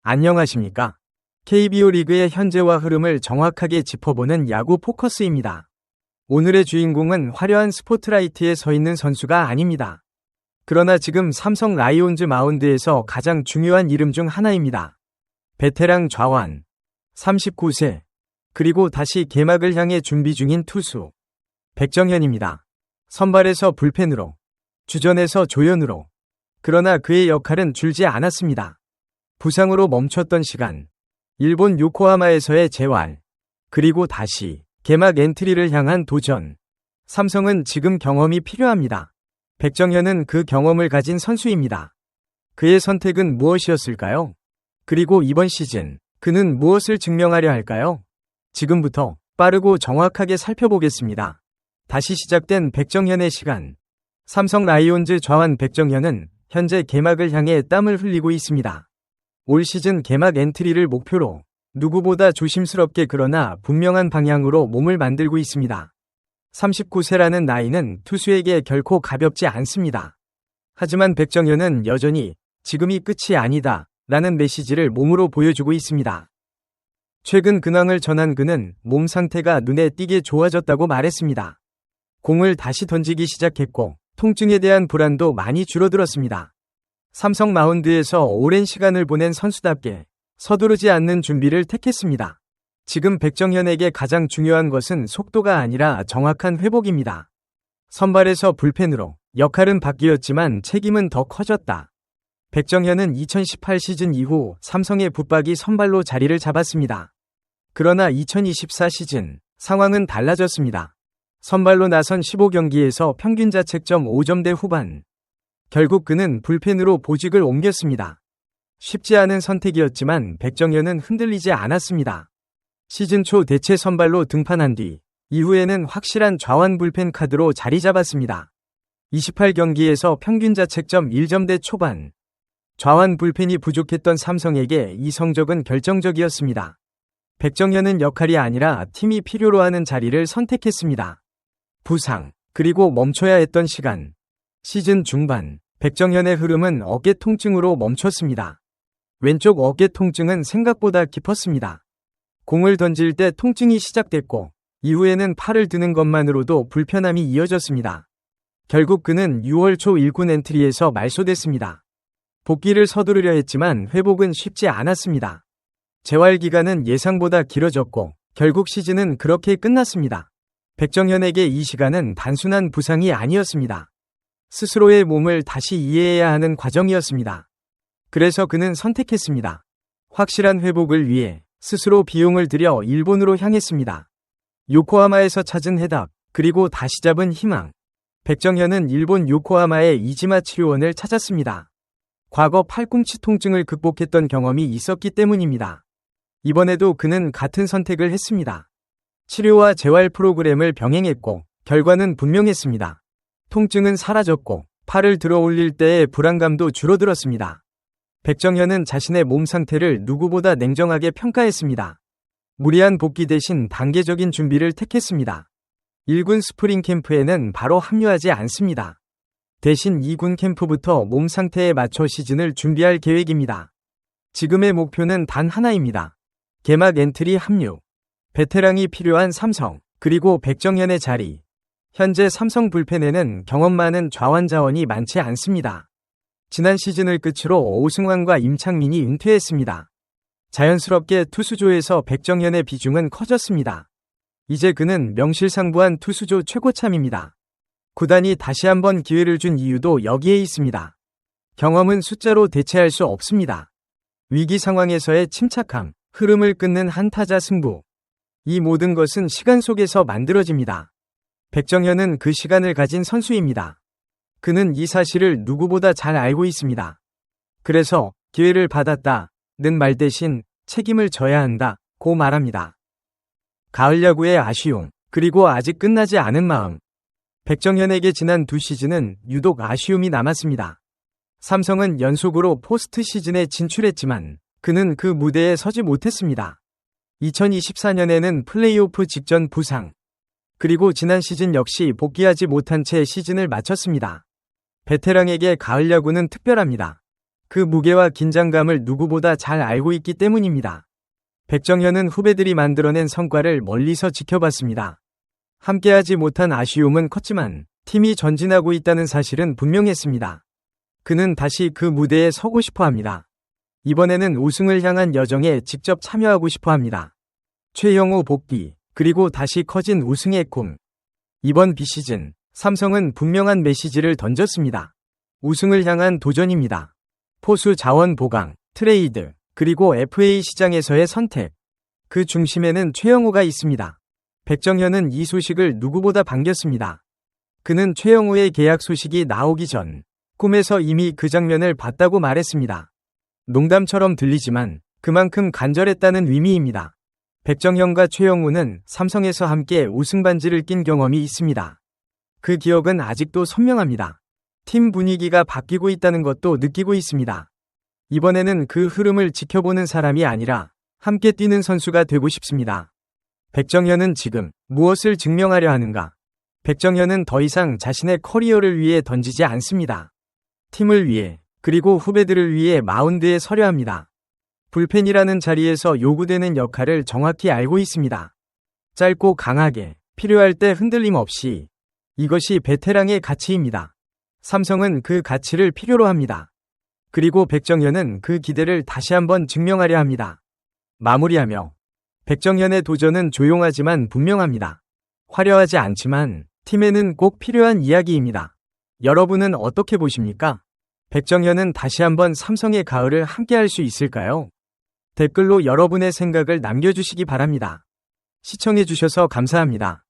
안녕하십니까? KBO 리그의 현재와 흐름을 정확하게 짚어보는 야구 포커스입니다. 오늘의 주인공은 화려한 스포트라이트에 서 있는 선수가 아닙니다. 그러나 지금 삼성 라이온즈 마운드에서 가장 중요한 이름 중 하나입니다. 베테랑 좌완, 39세, 그리고 다시 개막을 향해 준비 중인 투수, 백정현입니다. 선발에서 불펜으로, 주전에서 조연으로, 그러나 그의 역할은 줄지 않았습니다. 부상으로 멈췄던 시간, 일본 요코하마에서의 재활, 그리고 다시 개막 엔트리를 향한 도전. 삼성은 지금 경험이 필요합니다. 백정현은 그 경험을 가진 선수입니다. 그의 선택은 무엇이었을까요? 그리고 이번 시즌, 그는 무엇을 증명하려 할까요? 지금부터 빠르고 정확하게 살펴보겠습니다. 다시 시작된 백정현의 시간. 삼성 라이온즈 좌완 백정현은 현재 개막을 향해 땀을 흘리고 있습니다. 올 시즌 개막 엔트리를 목표로 누구보다 조심스럽게 그러나 분명한 방향으로 몸을 만들고 있습니다. 39세라는 나이는 투수에게 결코 가볍지 않습니다. 하지만 백정현은 여전히 지금이 끝이 아니다 라는 메시지를 몸으로 보여주고 있습니다. 최근 근황을 전한 그는 몸 상태가 눈에 띄게 좋아졌다고 말했습니다. 공을 다시 던지기 시작했고 통증에 대한 불안도 많이 줄어들었습니다. 삼성 마운드에서 오랜 시간을 보낸 선수답게 서두르지 않는 준비를 택했습니다. 지금 백정현에게 가장 중요한 것은 속도가 아니라 정확한 회복입니다. 선발에서 불펜으로 역할은 바뀌었지만 책임은 더 커졌다. 백정현은 2018 시즌 이후 삼성의 붙박이 선발로 자리를 잡았습니다. 그러나 2024 시즌 상황은 달라졌습니다. 선발로 나선 15경기에서 평균 자책점 5점대 후반. 결국 그는 불펜으로 보직을 옮겼습니다. 쉽지 않은 선택이었지만 백정현은 흔들리지 않았습니다. 시즌 초 대체 선발로 등판한 뒤 이후에는 확실한 좌완 불펜 카드로 자리 잡았습니다. 28경기에서 평균 자책점 1점대 초반. 좌완 불펜이 부족했던 삼성에게 이 성적은 결정적이었습니다. 백정현은 역할이 아니라 팀이 필요로 하는 자리를 선택했습니다. 부상, 그리고 멈춰야 했던 시간. 시즌 중반, 백정현의 흐름은 어깨 통증으로 멈췄습니다. 왼쪽 어깨 통증은 생각보다 깊었습니다. 공을 던질 때 통증이 시작됐고, 이후에는 팔을 드는 것만으로도 불편함이 이어졌습니다. 결국 그는 6월 초 1군 엔트리에서 말소됐습니다. 복귀를 서두르려 했지만 회복은 쉽지 않았습니다. 재활 기간은 예상보다 길어졌고, 결국 시즌은 그렇게 끝났습니다. 백정현에게 이 시간은 단순한 부상이 아니었습니다. 스스로의 몸을 다시 이해해야 하는 과정이었습니다. 그래서 그는 선택했습니다. 확실한 회복을 위해 스스로 비용을 들여 일본으로 향했습니다. 요코하마에서 찾은 해답, 그리고 다시 잡은 희망. 백정현은 일본 요코하마의 이지마 치료원을 찾았습니다. 과거 팔꿈치 통증을 극복했던 경험이 있었기 때문입니다. 이번에도 그는 같은 선택을 했습니다. 치료와 재활 프로그램을 병행했고 결과는 분명했습니다. 통증은 사라졌고 팔을 들어 올릴 때의 불안감도 줄어들었습니다. 백정현은 자신의 몸 상태를 누구보다 냉정하게 평가했습니다. 무리한 복귀 대신 단계적인 준비를 택했습니다. 1군 스프링 캠프에는 바로 합류하지 않습니다. 대신 2군 캠프부터 몸 상태에 맞춰 시즌을 준비할 계획입니다. 지금의 목표는 단 하나입니다. 개막 엔트리 합류. 베테랑이 필요한 삼성, 그리고 백정현의 자리. 현재 삼성 불펜에는 경험 많은 좌완 자원이 많지 않습니다. 지난 시즌을 끝으로 오승환과 임창민이 은퇴했습니다. 자연스럽게 투수조에서 백정현의 비중은 커졌습니다. 이제 그는 명실상부한 투수조 최고참입니다. 구단이 다시 한번 기회를 준 이유도 여기에 있습니다. 경험은 숫자로 대체할 수 없습니다. 위기 상황에서의 침착함, 흐름을 끊는 한타자 승부. 이 모든 것은 시간 속에서 만들어집니다. 백정현은 그 시간을 가진 선수입니다. 그는 이 사실을 누구보다 잘 알고 있습니다. 그래서 기회를 받았다는 말 대신 책임을 져야 한다고 말합니다. 가을 야구의 아쉬움, 그리고 아직 끝나지 않은 마음. 백정현에게 지난 두 시즌은 유독 아쉬움이 남았습니다. 삼성은 연속으로 포스트 시즌에 진출했지만 그는 그 무대에 서지 못했습니다. 2024년에는 플레이오프 직전 부상, 그리고 지난 시즌 역시 복귀하지 못한 채 시즌을 마쳤습니다. 베테랑에게 가을 야구는 특별합니다. 그 무게와 긴장감을 누구보다 잘 알고 있기 때문입니다. 백정현은 후배들이 만들어낸 성과를 멀리서 지켜봤습니다. 함께하지 못한 아쉬움은 컸지만 팀이 전진하고 있다는 사실은 분명했습니다. 그는 다시 그 무대에 서고 싶어 합니다. 이번에는 우승을 향한 여정에 직접 참여하고 싶어 합니다. 최영우 복귀, 그리고 다시 커진 우승의 꿈. 이번 비시즌, 삼성은 분명한 메시지를 던졌습니다. 우승을 향한 도전입니다. 포수 자원 보강, 트레이드, 그리고 FA 시장에서의 선택. 그 중심에는 최영우가 있습니다. 백정현은 이 소식을 누구보다 반겼습니다. 그는 최영우의 계약 소식이 나오기 전 꿈에서 이미 그 장면을 봤다고 말했습니다. 농담처럼 들리지만 그만큼 간절했다는 의미입니다. 백정현과 최영우는 삼성에서 함께 우승 반지를 낀 경험이 있습니다. 그 기억은 아직도 선명합니다. 팀 분위기가 바뀌고 있다는 것도 느끼고 있습니다. 이번에는 그 흐름을 지켜보는 사람이 아니라 함께 뛰는 선수가 되고 싶습니다. 백정현은 지금 무엇을 증명하려 하는가? 백정현은 더 이상 자신의 커리어를 위해 던지지 않습니다. 팀을 위해, 그리고 후배들을 위해 마운드에 서려 합니다. 불펜이라는 자리에서 요구되는 역할을 정확히 알고 있습니다. 짧고 강하게, 필요할 때 흔들림 없이. 이것이 베테랑의 가치입니다. 삼성은 그 가치를 필요로 합니다. 그리고 백정현은 그 기대를 다시 한번 증명하려 합니다. 마무리하며 백정현의 도전은 조용하지만 분명합니다. 화려하지 않지만 팀에는 꼭 필요한 이야기입니다. 여러분은 어떻게 보십니까? 백정현은 다시 한번 삼성의 가을을 함께할 수 있을까요? 댓글로 여러분의 생각을 남겨주시기 바랍니다. 시청해주셔서 감사합니다.